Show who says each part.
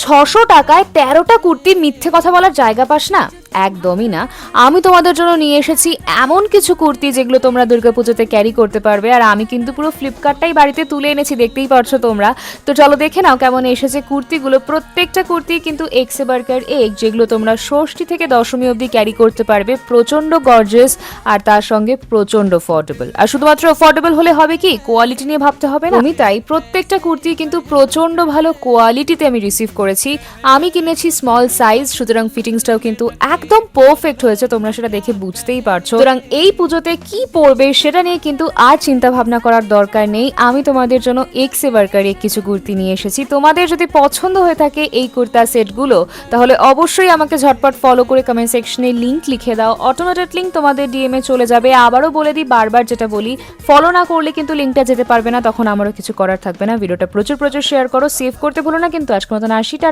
Speaker 1: 600 টাকায় 13টা কুর্তি, মিথ্যে কথা বলার জায়গা পাস না? একদমই না। আমি তোমাদের জন্য নিয়ে এসেছি এমন কিছু কুর্তি যেগুলো তোমরা দুর্গাপুজোতে ক্যারি করতে পারবে। আর আমি কিন্তু পুরো ফ্লিপকার্টটাই বাড়িতে তুলে এনেছি, দেখতেই পারছো তোমরা। তো চলো দেখে নাও কেমন এসেছে কুর্তিগুলো। প্রত্যেকটা কুর্তি কিন্তু এক্সে বার্কার এগ, যেগুলো তোমরা ষষ্ঠী থেকে দশমী অবধি ক্যারি করতে পারবে। প্রচন্ড গর্জিয়াস আর তার সঙ্গে প্রচন্ড অফোর্ডেবল। আর শুধুমাত্র অফোর্ডেবল হলে হবে কি, কোয়ালিটি নিয়ে ভাবতে হবে না। আমি তাই প্রত্যেকটা কুর্তি কিন্তু প্রচন্ড ভালো কোয়ালিটিতে আমি রিসিভ করেছি। আমি কিনেছি স্মল সাইজ, সুতরাং ফিটিংসটাও কিন্তু একদম পারফেক্ট হয়েছে, তোমরা সেটা দেখে বুঝতেই পারছো। সুতরাং এই পুজোতে কি পরবে সেটা নিয়ে কিন্তু আর চিন্তা ভাবনা করার দরকার নেই। আমি তোমাদের জন্য এক্সে বার্কারে কিছু কুর্তি নিয়ে এসেছি। তোমাদের যদি পছন্দ হয়ে থাকে এই কুর্তা সেটগুলো, তাহলে অবশ্যই আমাকে ঝটপট ফলো করে কমেন্ট সেকশনে লিংক লিখে দাও। অটোমেটেড লিংক তোমাদের ডিএমএ চলে যাবে। আবারও বলে দিই, বারবার যেটা বলি, ফলো না করলে কিন্তু লিংকটা যেতে পারবে না, তখন আমারও কিছু করার থাকবে না। ভিডিওটা প্রচুর শেয়ার করো, সেভ করতে ভুলো না কিন্তু। আজকের মতন আসি।